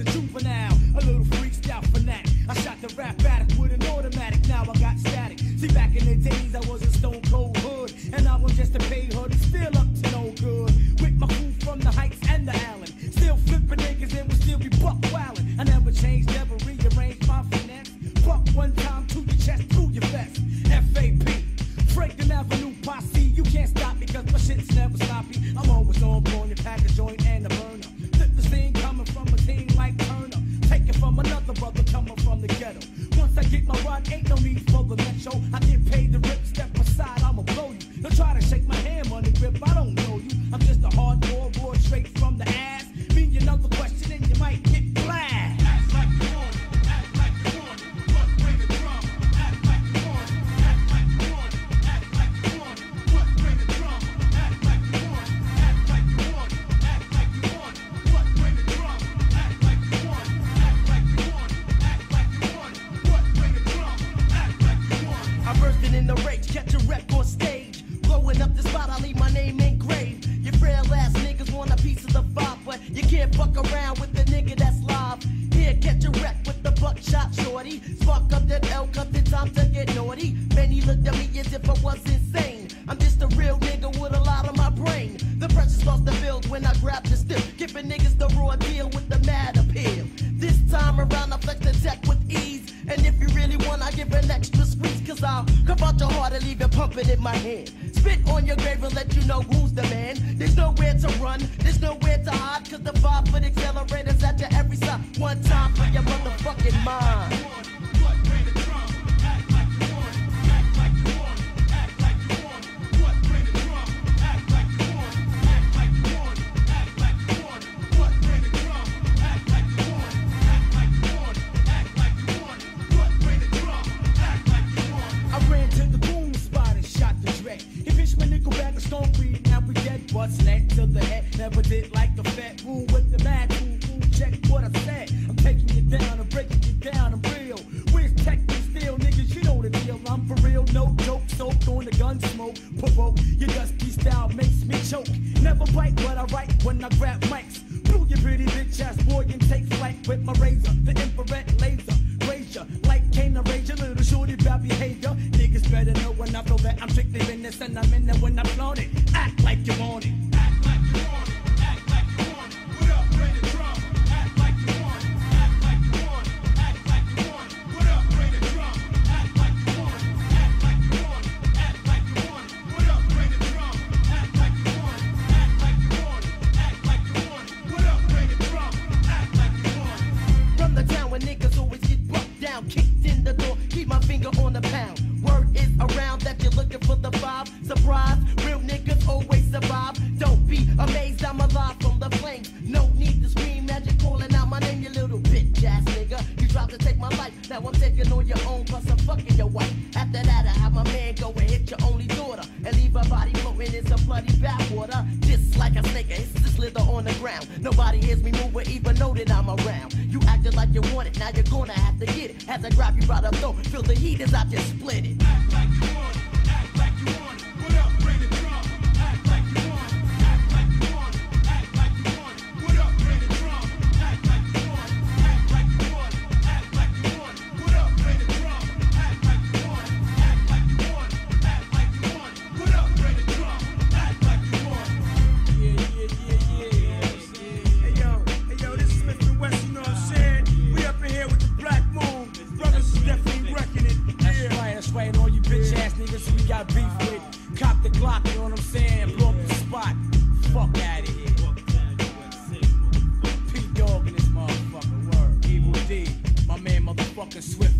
a juvenile, a little freaked out fanatic. I shot the rap addict with an automatic, now I got static. See, back in the days I was a stone cold hood, and I was just a paid hood, still up to no good. With my crew from the Heights and the Allen, still flipping niggas and would still be buck wildin'. I never changed, never rearranged my finesse. Buck one time to your chest, through your vest. FAP, Franklin Avenue posse, you can't stop me cause my shit's never sloppy. I'm always on point, you pack a joint and a burner. Flip the scene coming from a team like Turner. Take it from another brother coming from the ghetto. Once I get my run, ain't no need for the metro. I get paid to rip, step aside, I'ma blow you. Don't try to shake my hand, money grip, I don't know you. I'm just a hardcore raw straight from the ass. Mean another question and you might get blasted. Act like you want it, act like you want it. What bring the drum? Act like you want it, act like you want it. Act like you want it. What bring the drum? Act like you want it, act like you want it. Act like you want it. What bring the drum? Act like you want it, act like you want it. Act like you want it. What bring the drum? Act like you want it. I'm bursting in the rage, catch a wreck on stage. Blowing up the spot, I leave my name engraved. Your frail ass niggas want a piece of the vibe, but you can't fuck around with the nigga that's live. Here, catch a wreck with the buckshot shorty. Spark up that L, cause it's time to get naughty. Many looked at me as if I was insane. I'm just a real nigga with a lot of my brain. The pressure starts to build when I grab the stick, giving niggas the raw deal with the mad appeal. This time around I flex the tech with ease, and if you really want I give an extra squeeze, cause I'll come out your heart and leave it pumping in my hand. Spit on your grave and let you know who's the man. There's nowhere to run, there's nowhere to hide, cause the 5-foot accelerators at your every side. One time for your motherfucking mind. What's next to the head? Never did like the fat rule with the mad cool. Check what I said. I'm taking you down, I'm breaking you down, I'm real. Where's tech and steel, niggas? You know the deal. I'm for real, no joke. Soaked on the gun smoke. Provoke your dusty style makes me choke. Never bite what I write when I grab mics. Blew your pretty bitch ass boy and take flight with my razor, the infrared laser. Raise ya like Kane the Ranger, little shorty about behavior. Niggas better know when I blow that I'm strictly in this and I'm in there when I flaunt it. Act like you want it. Act like you want it. Act like you want it. What up, bring the drum? Act like you want it. Act like you want it. Act like you want it. What up, bring the drum? Act like you want it. Act like you want it. Act like you want it. What up, bring the drum? Act like you want it. Act like you want it. Act like you want it. What up, bring the drum? Act like you want it. From the town where niggas always get bucked down, kicked in the door, keep my finger on the pound. Word is around that you're looking for the 5. Surprise, real niggas always survive. Don't be amazed, I'm alive from the flames. No need to scream as you're calling out my name, you little bitch ass nigga. You tried to take my life, now I'm taking on your own, plus I'm fucking your wife. After that, I have my man go and hit your only daughter and leave her body floating in some bloody bathwater. Just like a snake, it's to slither on the ground. Nobody hears me move or even know that I'm around. You acted like you want it, now you're gonna have to get it. As I grab you by the throat, feel the heat as I just split it. Act like you want it. Act like you want it. What up, bring the drum? Act like you want it. Act like you want it. Act like you want it. What up, bring the drum? Act like you want it. Act like you want it. Act like you want it. What up, bring the drum? Act like you want it. Act like you want it. Act like you want it. What up, bring the drum? Act like you want it. Yeah. Hey yo, this is Smith and West, you know what I'm saying? We up in here with the Black Moon. Brothers is definitely wrecking it. That's right, and all you bitch ass niggas who we got beef with. Cop the Glock, you know what I'm saying? Blow up the spot. Fuck out of here. P-Dog in this motherfucker, word. Evil D, my man motherfucking Swift.